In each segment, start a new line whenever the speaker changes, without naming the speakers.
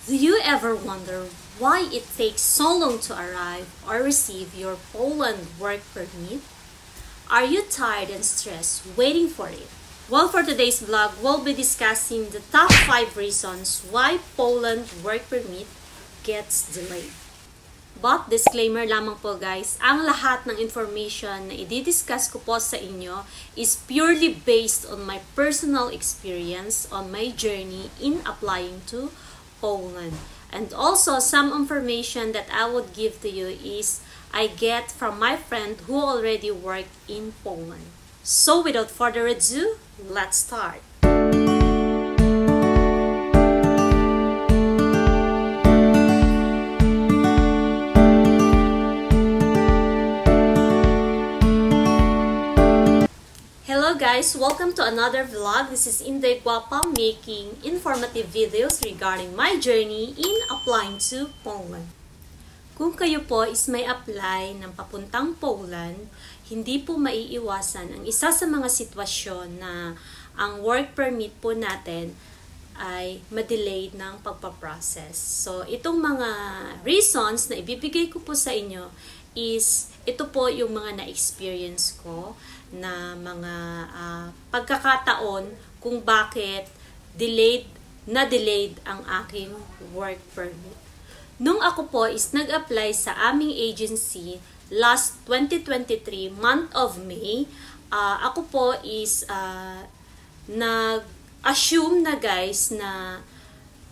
Do you ever wonder why it takes so long to arrive or receive your Poland work permit? Are you tired and stressed waiting for it? Well, for today's vlog, we'll be discussing the top 5 reasons why Poland work permit gets delayed. But disclaimer lamang po guys, ang lahat ng information na i-discuss ko po sa inyo is purely based on my personal experience on my journey in applying to Poland. And also, some information that I would give to you is I get from my friend who already worked in Poland. So without further ado, let's start. Hello guys, welcome to another vlog. This is Inday Guapa making informative videos regarding my journey in applying to Poland. Kung kayo po is may apply ng papuntang Poland, hindi po maiiwasan ang isa sa mga sitwasyon na ang work permit po natin ay ma-delayed ng pagpaprocess. So, itong mga reasons na ibibigay ko po sa inyo is ito po yung mga na-experience ko na mga pagkakataon kung bakit delayed ang aking work permit. Nung ako po is nag-apply sa aming agency last 2023, month of May, ako po is nag-assume na guys na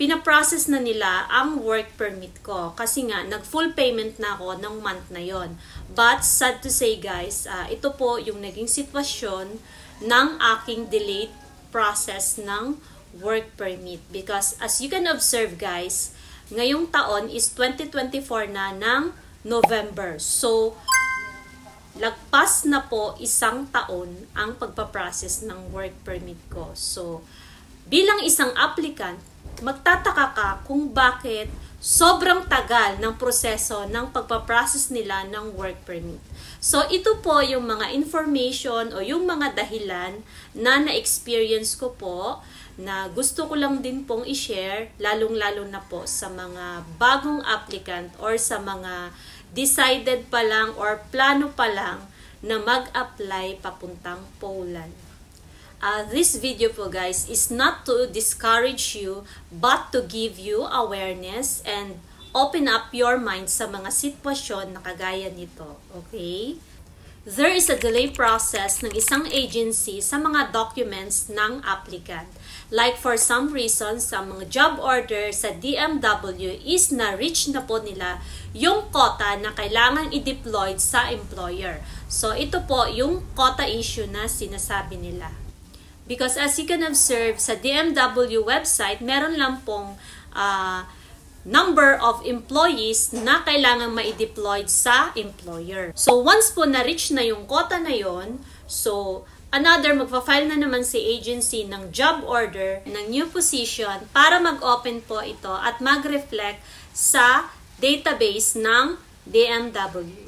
pinaprocess na nila ang work permit ko. Kasi nga, nag-full payment na ako ng month na yon. But, sad to say guys, ito po yung naging sitwasyon ng aking delayed process ng work permit. Because, as you can observe guys, ngayong taon is 2024 na ng November. So, lagpas na po isang taon ang pagpaprocess ng work permit ko. So, bilang isang applicant, magtataka ka kung bakit sobrang tagal ng proseso ng pagpaprocess nila ng work permit. So, ito po yung mga information o yung mga dahilan na na-experience ko po na gusto ko lang din pong i-share, lalong-lalo na po sa mga bagong applicant or sa mga decided pa lang or plano pa lang na mag-apply papuntang Poland. This video po guys is not to discourage you but to give you awareness and open up your mind sa mga sitwasyon na kagaya nito. Okay? There is a delay process ng isang agency sa mga documents ng applicant. Like for some reasons, sa mga job order sa DMW is na-reach na po nila yung quota na kailangan i-deploy sa employer. So ito po yung quota issue na sinasabi nila. Because as you can observe sa DMW website, meron lang pong number of employees na kailangan ma-deploy sa employer. So once po na-reach na yung quota na yon, so magpa-file na naman si agency ng job order ng new position para mag-open po ito at mag-reflect sa database ng DMW.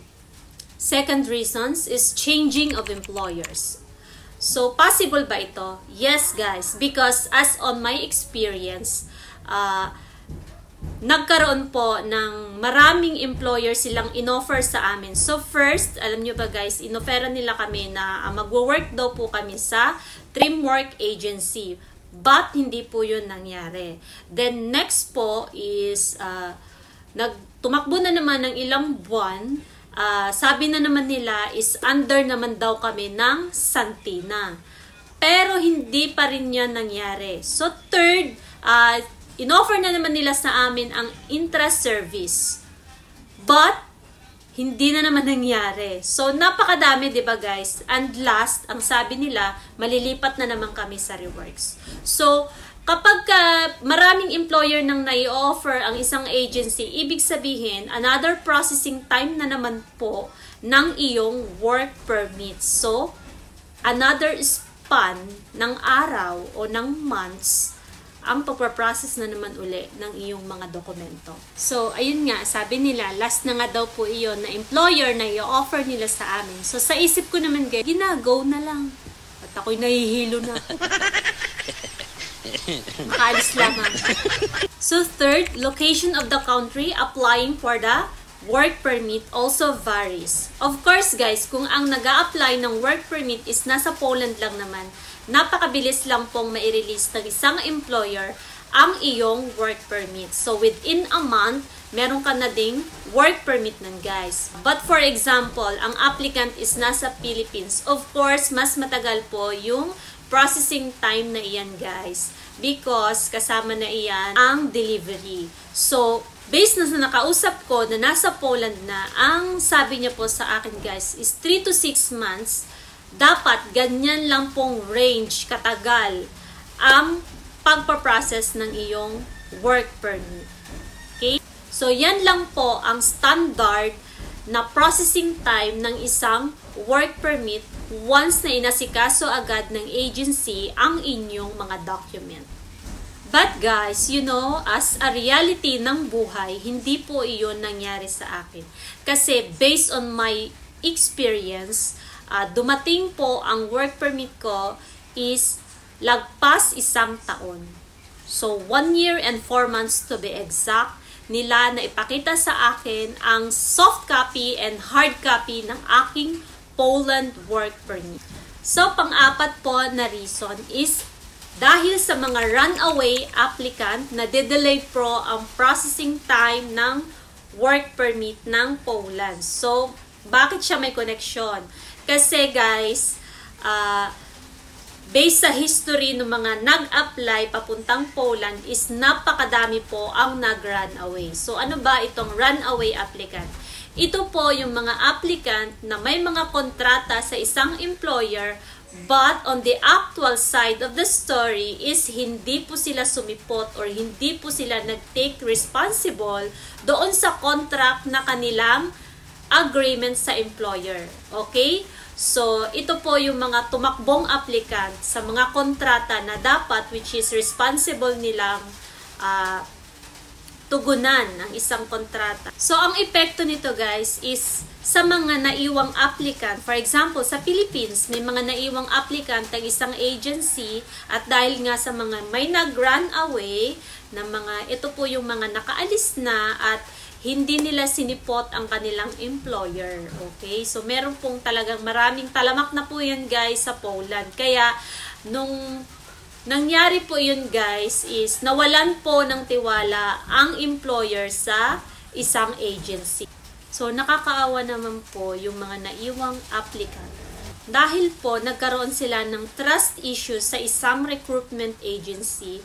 Second reasons is changing of employers. So, possible ba ito? Yes, guys. Because as on my experience, nagkaroon po ng maraming employer silang inoffer sa amin. So, first, alam nyo ba guys, inofferan nila kami na magwo-work daw po kami sa Trimwork Agency. But, hindi po yun nangyari. Then, next po is, tumakbo na naman ng ilang buwan. Sabi na naman nila is under naman daw kami ng Santina. Pero hindi pa rin yan nangyari. So third, inoffer na naman nila sa amin ang intra-service. But hindi na naman nangyari. So napakadami, 'di ba guys? And last, ang sabi nila, malilipat na naman kami sa Reworks. So kapag maraming employer nang nai-offer ang isang agency, ibig sabihin, another processing time na naman po ng iyong work permit. So, another span ng araw o ng months ang pagpaprocess na naman uli ng iyong mga dokumento. So, ayun nga, sabi nila, last na nga daw po iyon na employer na i-offer nila sa amin. So, sa isip ko naman, ginagaw na lang. At ako'y nahihilo na. Makaalis lamang. So third, location of the country applying for the work permit also varies. Of course guys, kung ang nag-a-apply ng work permit is nasa Poland lang naman, napakabilis lang pong mai-release ng isang employer ang iyong work permit. So within a month, meron ka na ding work permit nun guys. But for example, ang applicant is nasa Philippines. Of course, mas matagal po yung processing time na iyan guys. Because kasama na iyan ang delivery. So, based na sa nakausap ko na nasa Poland na, ang sabi niya po sa akin guys is 3 to 6 months. Dapat ganyan lang pong range katagal ang pagpaprocess ng iyong work permit. Okay? So, yan lang po ang standard na processing time ng isang work permit once na inasikaso agad ng agency ang inyong mga document. But guys, you know, as a reality ng buhay, hindi po iyon nangyari sa akin. Kasi based on my experience, dumating po ang work permit ko is lagpas 1 taon. So, 1 year and 4 months to be exact, nila na ipakita sa akin ang soft copy and hard copy ng aking Poland work permit. So, pang-apat po na reason is dahil sa mga runaway applicant na de-delay po ang processing time ng work permit ng Poland. So, bakit siya may connection? Kasi guys, based sa history ng mga nag-apply papuntang Poland is napakadami po ang nag-run away. So ano ba itong runaway applicant? Ito po yung mga applicant na may mga kontrata sa isang employer but on the actual side of the story is hindi po sila sumipot or hindi po sila nag-take responsible doon sa contract na kanilang agreement sa employer. Okay? So, ito po yung mga tumakbong applicant sa mga kontrata na dapat which is responsible nilang tugunan ng isang kontrata. So, ang epekto nito guys is sa mga naiwang applicant. For example, sa Philippines, may mga naiwang applicant ng isang agency at dahil nga sa mga may nag-run away na mga, ito po yung mga nakaalis na at hindi nila sinipot ang kanilang employer. Okay? So, meron pong talagang maraming talamak na po yan guys sa Poland. Kaya, nung nangyari po yun guys is nawalan po ng tiwala ang employer sa isang agency. So, nakakaawa naman po yung mga naiwang applicant. Dahil po, nagkaroon sila ng trust issues sa isang recruitment agency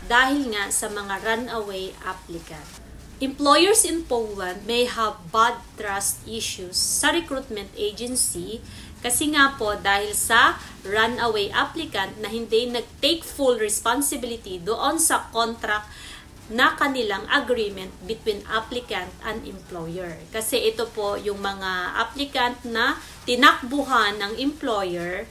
dahil nga sa mga runaway applicant. Employers in Poland may have bad trust issues sa recruitment agency kasi nga po dahil sa runaway applicant na hindi nag-take full responsibility doon sa contract na kanilang agreement between applicant and employer. Kasi ito po yung mga applicant na tinakbuhan ng employer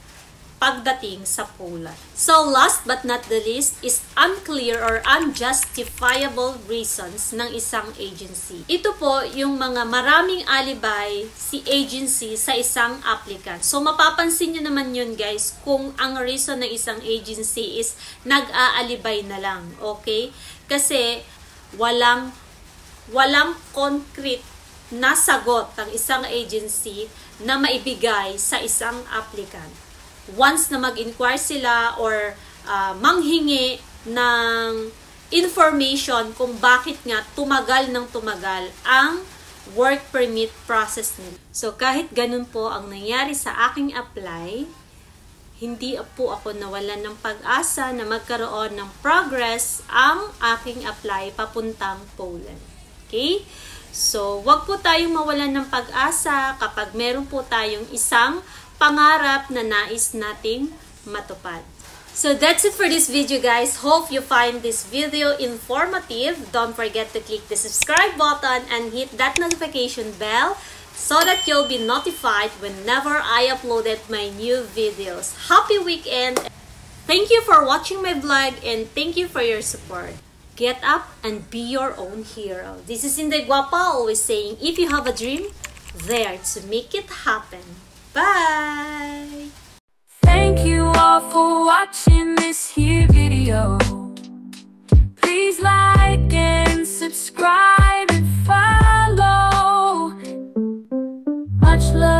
pagdating sa Poland. So last but not the least is unclear or unjustifiable reasons ng isang agency. Ito po yung mga maraming alibay si agency sa isang applicant. So mapapansin nyo naman yun guys kung ang reason ng isang agency is nag-aalibay na lang. Okay? Kasi walang concrete na sagot ng isang agency na maibigay sa isang applicant. Once na mag-inquire sila or manghingi ng information kung bakit nga tumagal ng tumagal ang work permit process nila. So kahit ganun po ang nangyari sa aking apply, hindi po ako nawalan ng pag-asa na magkaroon ng progress ang aking apply papuntang Poland. Okay? So, wag po tayong mawalan ng pag-asa kapag meron po tayong isang pangarap na nais nating matupad. So that's it for this video guys. Hope you find this video informative. Don't forget to click the subscribe button and hit that notification bell so that you'll be notified whenever I uploaded my new videos. Happy weekend! Thank you for watching my vlog and thank you for your support. Get up and be your own hero. This is Inday Guapa always saying, if you have a dream, there to make it happen. Bye!
Thank you all for watching this here video. Please like and subscribe and follow. Much love.